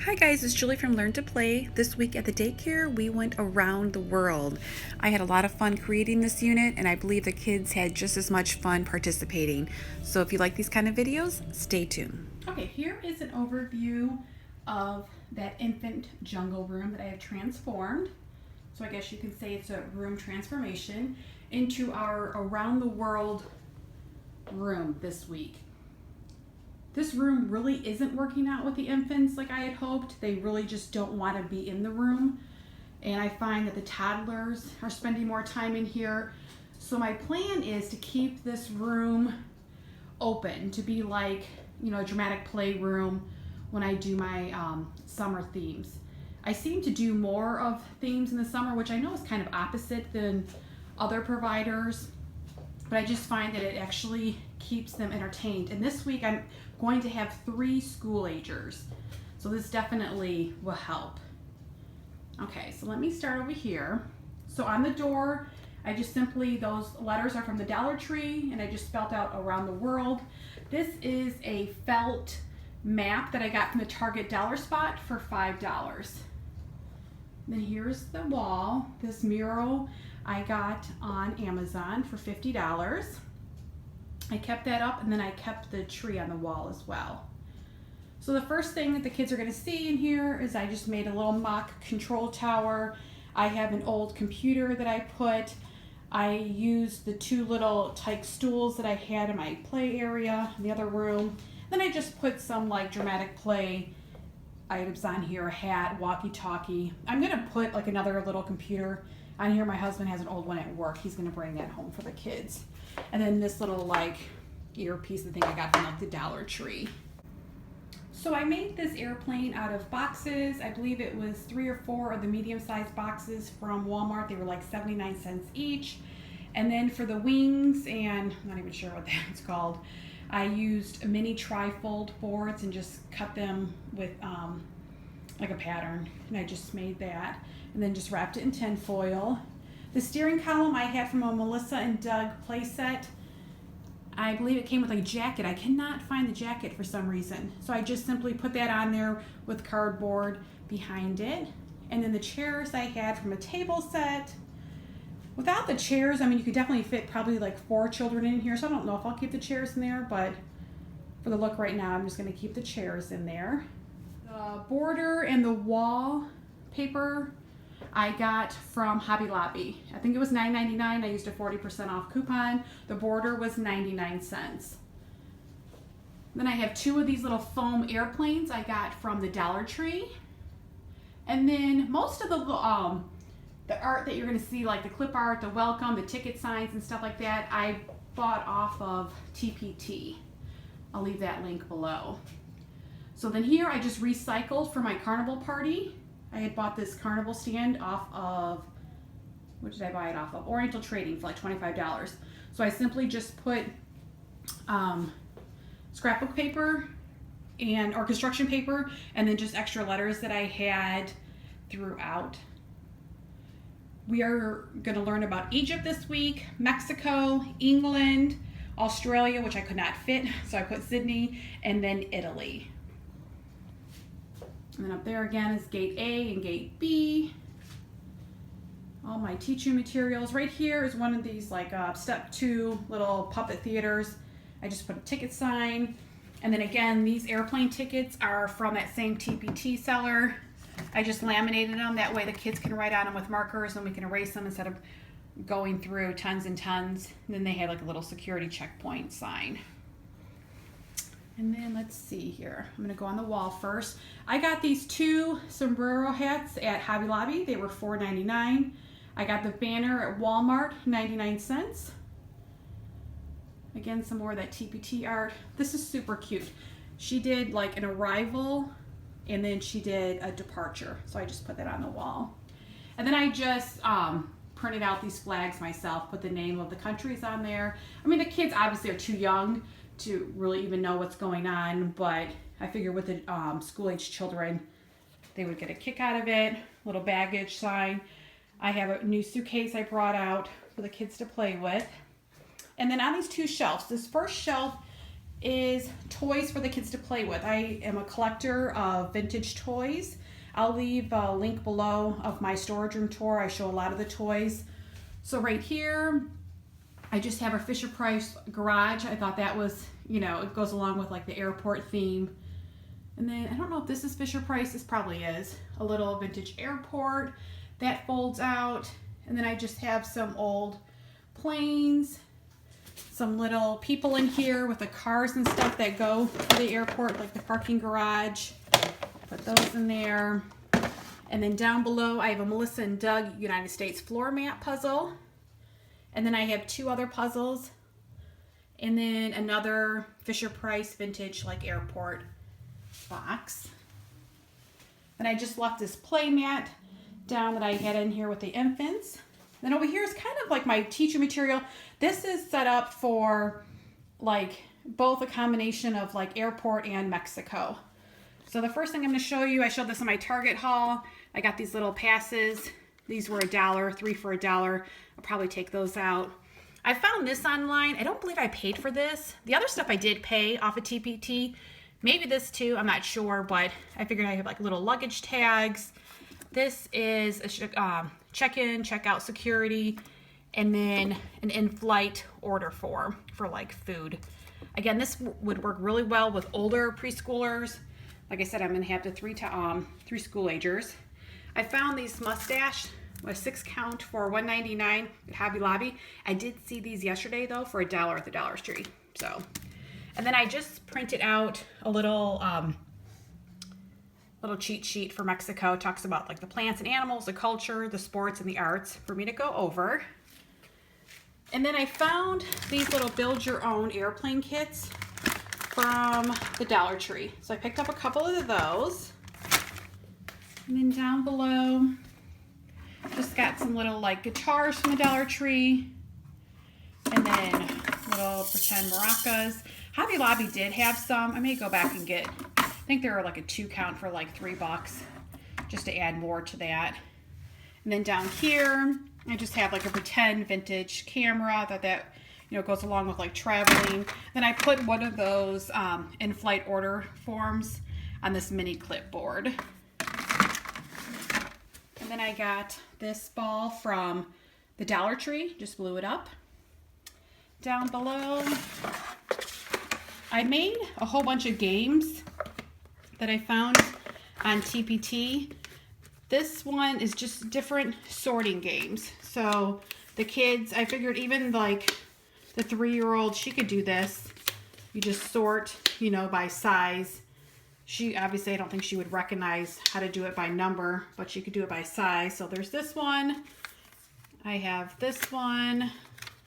Hi guys, it's Julie from Learn to Play. This week at the daycare, we went around the world. I had a lot of fun creating this unit, and I believe the kids had just as much fun participating. So if you like these kind of videos, stay tuned. Okay, here is an overview of that infant jungle room that I have transformed. So I guess you can say it's a room transformation into our around the world room this week. This room really isn't working out with the infants like I had hoped. They really just don't want to be in the room. And I find that the toddlers are spending more time in here. So my plan is to keep this room open, to be like, a dramatic playroom when I do my summer themes. I seem to do more of themes in the summer, which I know is kind of opposite than other providers, but I just find that it actually keeps them entertained. And this week I'm going to have 3 school agers, so this definitely will help. Okay, so let me start over here. So on the door, I just simply, those letters are from the Dollar Tree, and I just spelled out around the world. This is a felt map that I got from the Target Dollar Spot for $5. Then here's the wall. This mural I got on Amazon for $50. I kept that up, and then I kept the tree on the wall as well. So the first thing that the kids are going to see in here is I just made a little mock control tower. I have an old computer that I put. I used the 2 little tyke stools that I had in my play area in the other room. Then I just put some like dramatic play items on here, a hat, walkie-talkie. I'm going to put like another little computer on here. My husband has an old one at work. He's going to bring that home for the kids. And then this little like earpiece, the thing I got from like the Dollar Tree. So I made this airplane out of boxes. I believe it was 3 or 4 of the medium-sized boxes from Walmart. They were like 79 cents each. And then for the wings, and I'm not even sure what that's called, I used mini trifold boards and just cut them with like a pattern. And I just made that and then just wrapped it in tin foil. The steering column I had from a Melissa and Doug playset. I believe it came with like a jacket. I cannot find the jacket for some reason. So I just simply put that on there with cardboard behind it. And then the chairs I had from a table set. Without the chairs, I mean, you could definitely fit probably like 4 children in here. So I don't know if I'll keep the chairs in there, but for the look right now, I'm just gonna keep the chairs in there. The border and the wall paper I got from Hobby Lobby. I think it was $9.99. I used a 40% off coupon. The border was 99 cents. Then I have 2 of these little foam airplanes I got from the Dollar Tree. And then most of the art that you're going to see, like the clip art, the welcome, the ticket signs and stuff like that, I bought off of TPT. I'll leave that link below. So then here I just recycled for my carnival party. I had bought this carnival stand off of, what did I buy it off of? Oriental Trading for like $25. So I simply just put scrapbook paper or construction paper, and then just extra letters that I had throughout. We are going to learn about Egypt this week, Mexico, England, Australia, which I could not fit, so I put Sydney, and then Italy. And then up there again is gate A and gate B. All my teaching materials. Right here is one of these like step 2 little puppet theaters. I just put a ticket sign. And then again, these airplane tickets are from that same TPT seller. I just laminated them. That way the kids can write on them with markers and we can erase them instead of going through tons and tons. And then they had like a little security checkpoint sign. And then let's see here. I'm gonna go on the wall first. I got these 2 sombrero hats at Hobby Lobby. They were $4.99. I got the banner at Walmart, 99 cents. Again, some more of that TPT art. This is super cute. She did like an arrival and then she did a departure. So I just put that on the wall. And then I just printed out these flags myself, put the name of the countries on there. I mean, the kids obviously are too young to really even know what's going on, but I figure with the school-age children, they would get a kick out of it. Little baggage sign. I have a new suitcase I brought out for the kids to play with. And then on these 2 shelves, this first shelf is toys for the kids to play with. I am a collector of vintage toys. I'll leave a link below of my storage room tour. I show a lot of the toys. So right here, I just have a Fisher-Price garage. I thought that was, you know, it goes along with like the airport theme. And then I don't know if this is Fisher-Price. This probably is. A little vintage airport that folds out. And then I just have some old planes, some little people in here with the cars and stuff that go to the airport, like the parking garage. Put those in there. And then down below, I have a Melissa and Doug United States floor mat puzzle. And then I have 2 other puzzles. And then another Fisher-Price vintage like airport box. And I just left this play mat down that I had in here with the infants. Then over here is kind of like my teacher material. This is set up for like both a combination of like airport and Mexico. So the first thing I'm going to show you, I showed this in my Target haul. I got these little passes. These were $1, 3 for $1. I'll probably take those out. I found this online. I don't believe I paid for this. The other stuff I did pay off of TPT. Maybe this too, I'm not sure, but I figured I have like little luggage tags. This is a check-in, check-out security, and then an in-flight order form for like food. Again, this would work really well with older preschoolers. Like I said, I'm gonna have the 3 school agers. I found these mustache, a 6 count for $1.99 at Hobby Lobby. I did see these yesterday though for $1 at the Dollar Tree. So, and then I just printed out a little cheat sheet for Mexico. It talks about like the plants and animals, the culture, the sports, and the arts for me to go over. And then I found these little build your own airplane kits from the Dollar Tree. So I picked up a couple of those. And then down below, just got some little like guitars from the Dollar Tree. And then little pretend maracas. Hobby Lobby did have some. I may go back and get, I think they were like a 2 count for like $3, just to add more to that. And then down here, I just have like a pretend vintage camera that you know goes along with like traveling. Then I put one of those in-flight order forms on this mini clipboard. And then I got this ball from the Dollar Tree, just blew it up. Down below, I made a whole bunch of games that I found on TPT. This one is just different sorting games. So the kids, I figured even like the 3-year-old, she could do this. You just sort, you know, by size. She obviously, I don't think she would recognize how to do it by number, but she could do it by size. So there's this one. I have this one.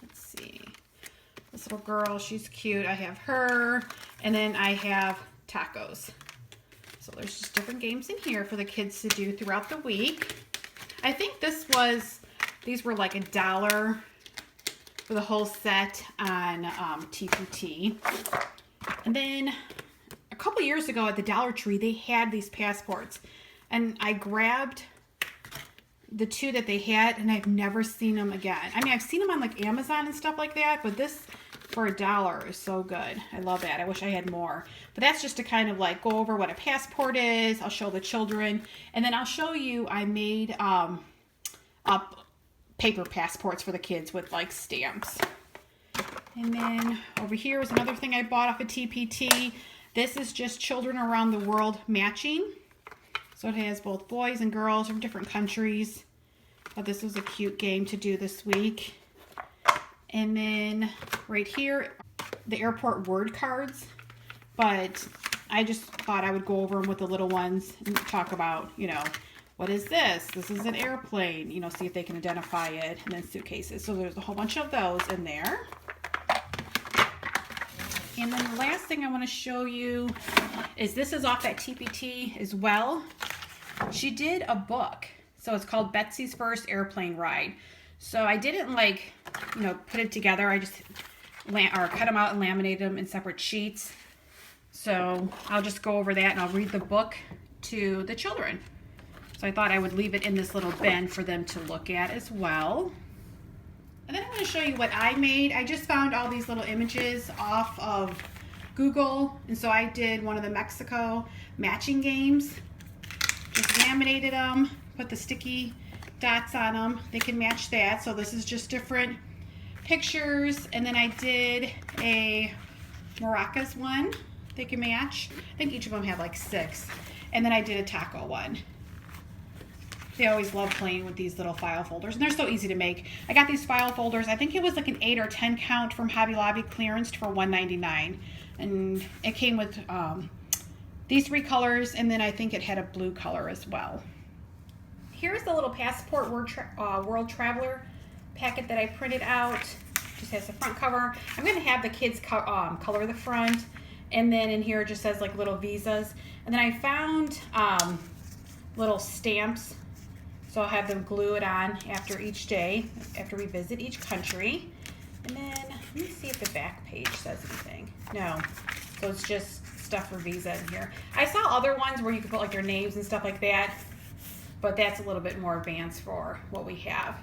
Let's see. This little girl, she's cute. I have her. And then I have tacos. So there's just different games in here for the kids to do throughout the week. I think these were like $1 for the whole set on TPT. And then a couple years ago at the Dollar Tree, they had these passports. And I grabbed the 2 that they had, and I've never seen them again. I mean, I've seen them on like Amazon and stuff like that, but this for $1 is so good. I love that. I wish I had more. But that's just to kind of like go over what a passport is. I'll show the children. And then I'll show you, I made up paper passports for the kids with like stamps. And then over here is another thing I bought off of TPT. This is just children around the world matching. So it has both boys and girls from different countries. But this was a cute game to do this week. And then right here, the airport word cards. But I just thought I would go over them with the little ones and talk about, you know, what is this? This is an airplane, you know, see if they can identify it. And then suitcases. So there's a whole bunch of those in there. And then the last thing I want to show you is this is off at TPT as well. She did a book. So it's called Betsy's First Airplane Ride. So I didn't like, you know, put it together. I just cut them out and laminated them in separate sheets. So I'll just go over that and I'll read the book to the children. So I thought I would leave it in this little bin for them to look at as well. And then I'm going to show you what I made. I just found all these little images off of Google, and so I did one of the Mexico matching games. Just laminated them, put the sticky dots on them. They can match that. So this is just different pictures. And then I did a maracas one they can match. I think each of them had like 6. And then I did a taco one. They always love playing with these little file folders, and they're so easy to make. I got these file folders, I think it was like an 8 or 10 count from Hobby Lobby, clearanced for $1.99. And it came with these 3 colors, and then I think it had a blue color as well. Here's the little Passport World Traveler packet that I printed out. Just has the front cover. I'm going to have the kids color the front, and then in here it just says like little visas. And then I found little stamps, so I'll have them glue it on after each day, after we visit each country. And then let me see if the back page says anything. No, so it's just stuff for Visa in here. I saw other ones where you could put like their names and stuff like that, but that's a little bit more advanced for what we have.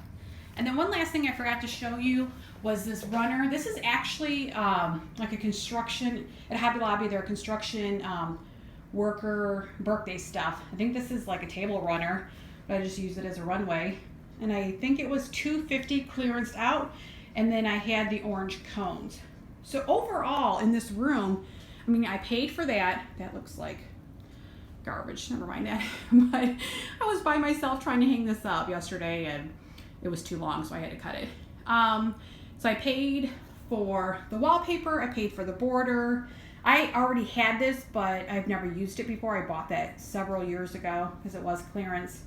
And then one last thing I forgot to show you was this runner. This is actually like a construction, at Hobby Lobby, their construction worker birthday stuff. I think this is like a table runner, but I just use it as a runway. And I think it was $2.50 clearanced out, and then I had the orange cones. So overall in this room, I mean, I paid for that. That looks like garbage, never mind that. But I was by myself trying to hang this up yesterday, and it was too long, so I had to cut it. So I paid for the wallpaper, I paid for the border. I already had this, but I've never used it before. I bought that several years ago because it was clearance.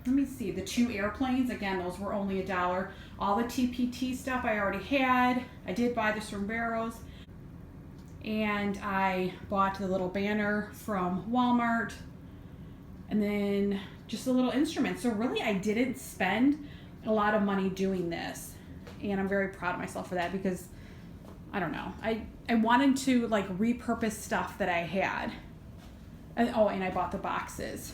Let me see, the 2 airplanes, again, those were only $1. All the TPT stuff I already had. I did buy the sombreros, and I bought the little banner from Walmart, and then just a little instrument. So really I didn't spend a lot of money doing this, and I'm very proud of myself for that, because I don't know, I wanted to like repurpose stuff that I had. And I bought the boxes.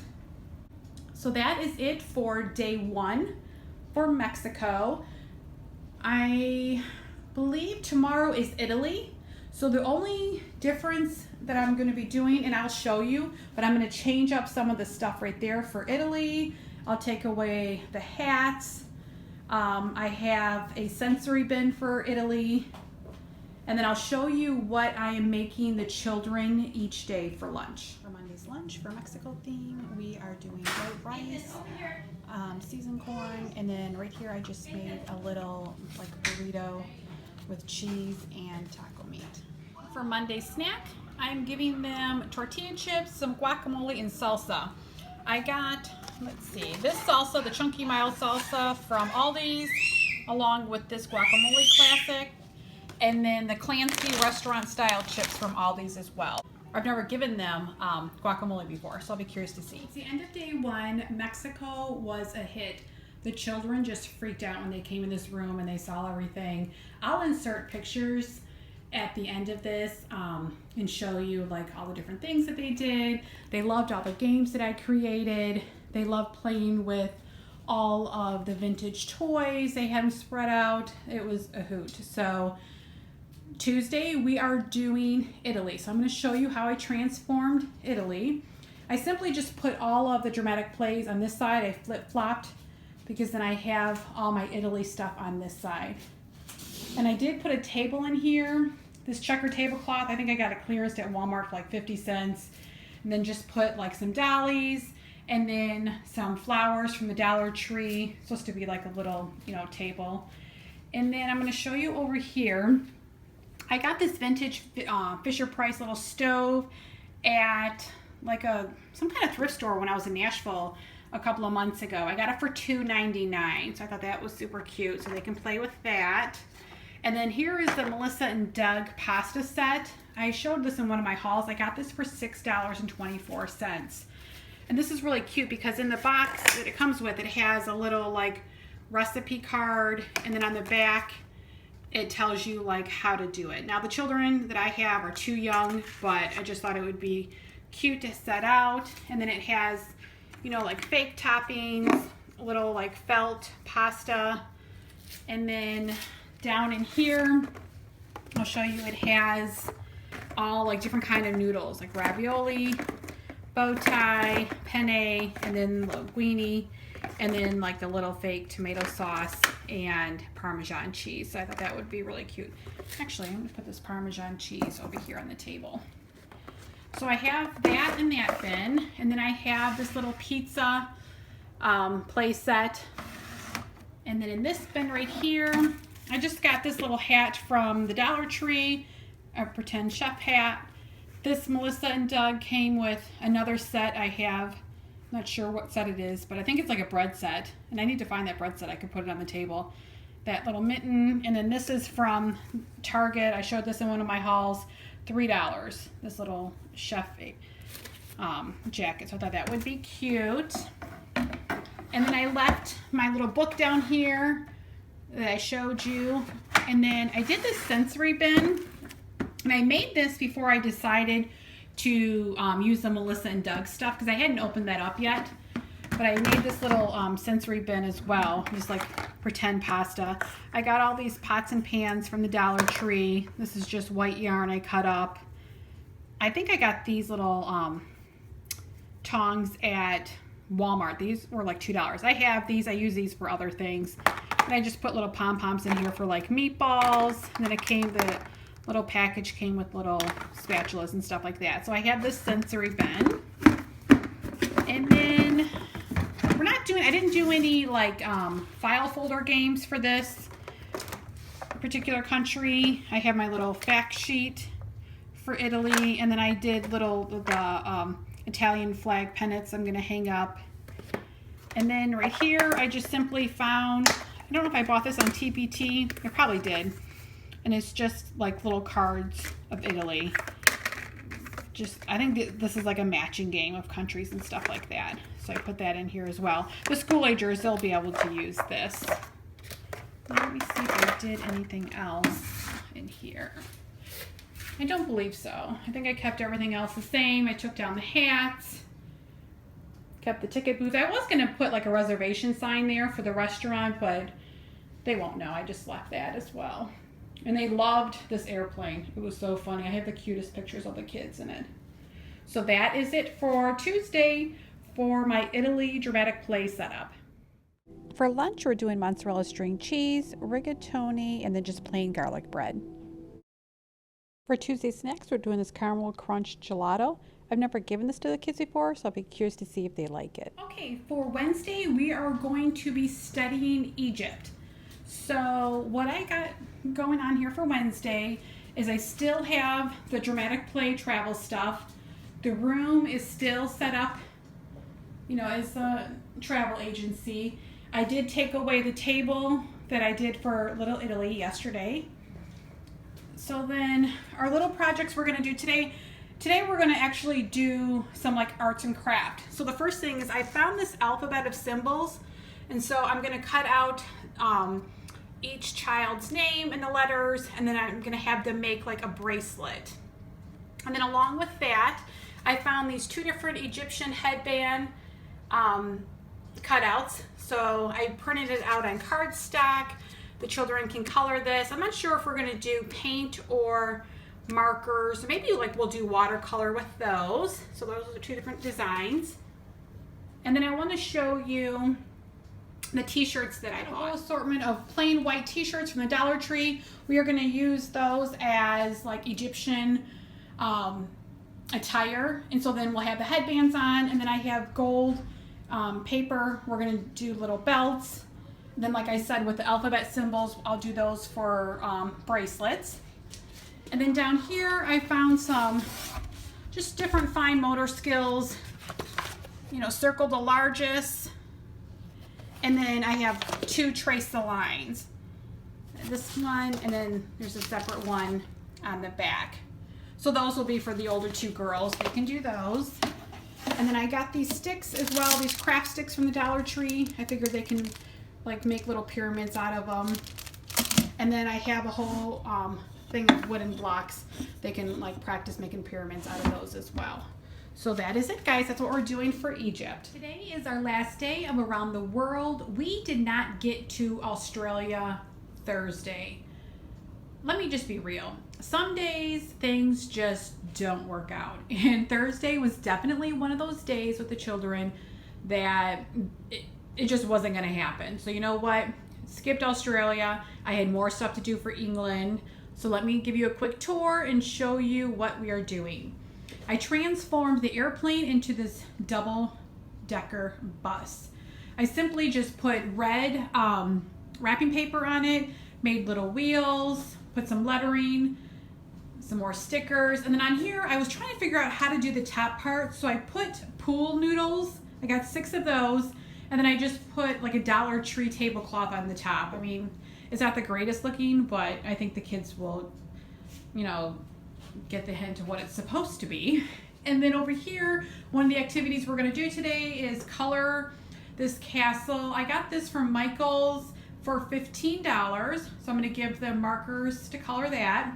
So that is it for day 1 for Mexico. I believe tomorrow is Italy. So the only difference that I'm going to be doing, and I'll show you, but I'm going to change up some of the stuff right there for Italy. I'll take away the hats. I have a sensory bin for Italy. And then I'll show you what I am making the children each day for lunch. For Monday's lunch, for Mexico theme, we are doing white rice, seasoned corn, and then right here I just made a little like burrito with cheese and taco meat. For Monday's snack, I'm giving them tortilla chips, some guacamole, and salsa. I got, let's see, this salsa, the chunky mild salsa from Aldi's, along with this guacamole classic, and then the Clancy restaurant style chips from Aldi's as well. I've never given them guacamole before, so I'll be curious to see. It's the end of day 1. Mexico was a hit. The children just freaked out when they came in this room and they saw everything. I'll insert pictures at the end of this and show you like all the different things that they did. They loved all the games that I created. They loved playing with all of the vintage toys. They had them spread out. It was a hoot. So Tuesday we are doing Italy. So I'm going to show you how I transformed Italy. I simply just put all of the dramatic plays on this side. I flip-flopped because then I have all my Italy stuff on this side. And I did put a table in here, this checker tablecloth. I think I got it clearanced at Walmart for like 50 cents. And then just put like some dollies and then some flowers from the Dollar Tree. It's supposed to be like a little, table. And then I'm going to show you over here. I got this vintage Fisher Price little stove at like some kind of thrift store when I was in Nashville a couple of months ago. I got it for $2.99, so I thought that was super cute, so they can play with that. And then here is the Melissa and Doug pasta set. I showed this in one of my hauls. I got this for $6.24. And this is really cute because in the box that it comes with, it has a little like recipe card, and then on the back it tells you like how to do it. Now the children that I have are too young, but I just thought it would be cute to set out. And then it has, like fake toppings, a little like felt pasta. And then down in here, I'll show you. It has all like different kind of noodles, like ravioli, bow tie, penne, and then linguine, and then like the little fake tomato sauce and Parmesan cheese. So I thought that would be really cute. Actually, I'm gonna put this Parmesan cheese over here on the table. So I have that in that bin, and then I have this little pizza play set. And then in this bin right here, I just got this little hat from the Dollar Tree, a pretend chef hat. This Melissa and Doug came with another set I have. I'm not sure what set it is, but I think it's like a bread set. And I need to find that bread set. I could put it on the table. That little mitten. And then this is from Target. I showed this in one of my hauls. $3. This little chef jacket. So I thought that would be cute. And then I left my little book down here that I showed you. And then I did this sensory bin. And I made this before I decided to use the Melissa and Doug stuff because I hadn't opened that up yet. But I made this little sensory bin as well, just like pretend pasta. I got all these pots and pans from the Dollar Tree. This is just white yarn I cut up. I think I got these little tongs at Walmart. These were like $2. I have these. I use these for other things. And I just put little pom-poms in here for like meatballs. And then the little package came with little spatulas and stuff like that. So I have this sensory bin. And then I didn't do any like file folder games for this particular country. I have my little fact sheet for Italy, and then I did the Italian flag pennants I'm gonna hang up. And then right here, I just simply found, I don't know if I bought this on TPT, I probably did. And it's just like little cards of Italy. I think this is like a matching game of countries and stuff like that. So I put that in here as well. The school agers, they'll be able to use this. Let me see if I did anything else in here. I don't believe so. I think I kept everything else the same. I took down the hats, kept the ticket booth. I was gonna put like a reservation sign there for the restaurant, but they won't know. I just left that as well. And they loved this airplane. It was so funny. I have the cutest pictures of the kids in it. So that is it for Tuesday for my Italy dramatic play setup. For lunch, we're doing mozzarella string cheese, rigatoni, and then just plain garlic bread. For Tuesday snacks, we're doing this caramel crunch gelato. I've never given this to the kids before, so I'll be curious to see if they like it. Okay, for Wednesday, we are going to be studying Egypt. So what I got going on here for Wednesday is I still have the dramatic play travel stuff. The room is still set up, as a travel agency. I did take away the table that I did for Little Italy yesterday. So then our little projects we're going to do today we're going to actually do some like arts and craft. So the first thing is I found this alphabet of symbols, and so I'm going to cut out each child's name and the letters, and then I'm going to have them make like a bracelet. And then along with that, I found these 2 different Egyptian headband cutouts. So I printed it out on cardstock. The children can color this. I'm not sure if we're going to do paint or markers. Maybe like we'll do watercolor with those. So those are 2 different designs. And then I want to show you the t-shirts that I bought. A whole assortment of plain white t-shirts from the Dollar Tree. We are going to use those as like Egyptian attire, and so then we'll have the headbands on, and then I have gold paper. We're going to do little belts. Then like I said, with the alphabet symbols, I'll do those for bracelets. And then down here I found some just different fine motor skills, circle the largest. And then I have 2 trace the lines. This one, and then there's a separate one on the back. So those will be for the older 2 girls. They can do those. And then I got these sticks as well, these craft sticks from the Dollar Tree. I figured they can like make little pyramids out of them. And then I have a whole thing of wooden blocks. They can like practice making pyramids out of those as well. So that is it, guys. That's what we're doing for Egypt. Today is our last day of Around the World. We did not get to Australia Thursday. let me just be real. Some days things just don't work out. And Thursday was definitely one of those days with the children that it just wasn't going to happen. So you know what? Skipped Australia. I had more stuff to do for England. So let me give you a quick tour and show you what we are doing. I transformed the airplane into this double-decker bus. I simply just put red wrapping paper on it, made little wheels, put some lettering, some more stickers, and then on here I was trying to figure out how to do the top part, so I put pool noodles. I got 6 of those, and then I just put like a Dollar Tree tablecloth on the top. I mean, it's not the greatest looking, but I think the kids will, you know, get the hint of what it's supposed to be. And then over here, one of the activities we're going to do today is color this castle. I got this from Michael's for $15, so I'm going to give them markers to color that.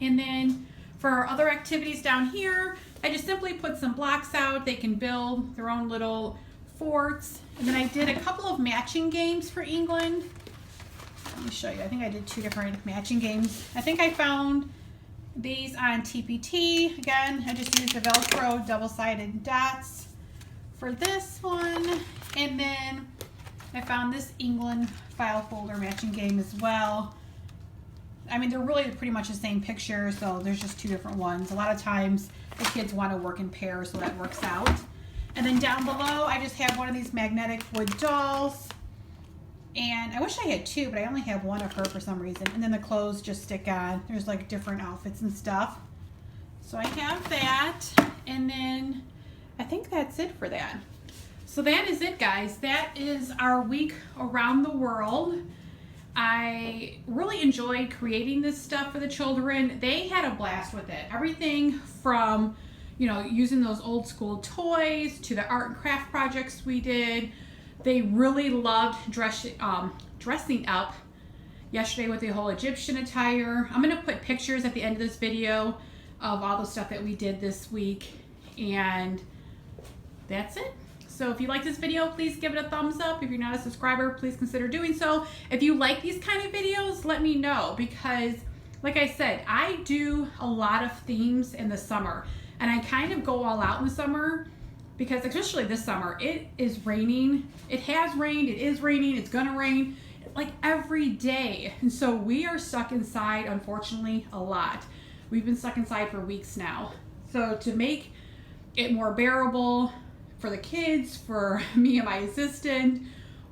And then for our other activities down here, I just simply put some blocks out. They can build their own little forts. And then I did a couple of matching games for England. Let me show you. I think I did 2 different matching games. I think I found these on TPT. Again, I just used the Velcro double-sided dots for this one. And then I found this England file folder matching game as well. I mean, they're really pretty much the same picture, so there's just 2 different ones. A lot of times the kids want to work in pairs, so that works out. And then down below, I just have one of these magnetic wood dolls. And I wish I had 2, but I only have 1 of her for some reason. And then the clothes just stick on. There's like different outfits and stuff. So I have that. And then I think that's it for that. So that is it, guys. That is our week around the world. I really enjoyed creating this stuff for the children. They had a blast with it. Everything from, you know, using those old school toys to the art and craft projects we did. They really loved dressing up yesterday with the whole Egyptian attire. I'm going to put pictures at the end of this video of all the stuff that we did this week. And that's it. So if you like this video, please give it a thumbs up. If you're not a subscriber, please consider doing so. If you like these kind of videos, let me know, because like I said, I do a lot of themes in the summer, and I kind of go all out in the summer because especially this summer, it is raining. It has rained, it is raining, it's gonna rain like every day. And so we are stuck inside, unfortunately, a lot. We've been stuck inside for weeks now. So to make it more bearable for the kids, for me and my assistant,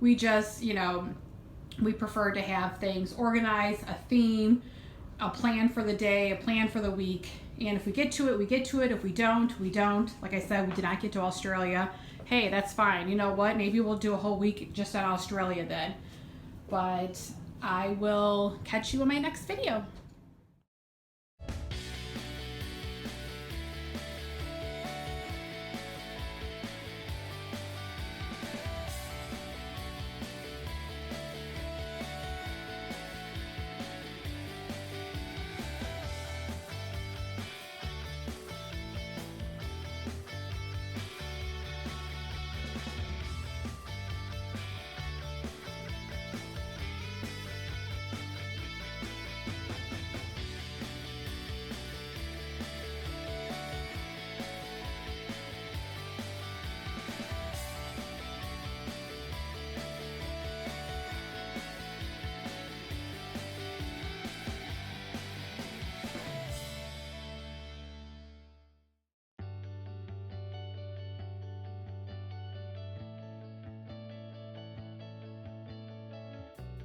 we just, you know, we prefer to have things organized, a theme, a plan for the day, a plan for the week. And if we get to it, we get to it. If we don't, we don't. Like I said, we did not get to Australia. Hey, that's fine. You know what? Maybe we'll do a whole week just on Australia then. But I will catch you in my next video.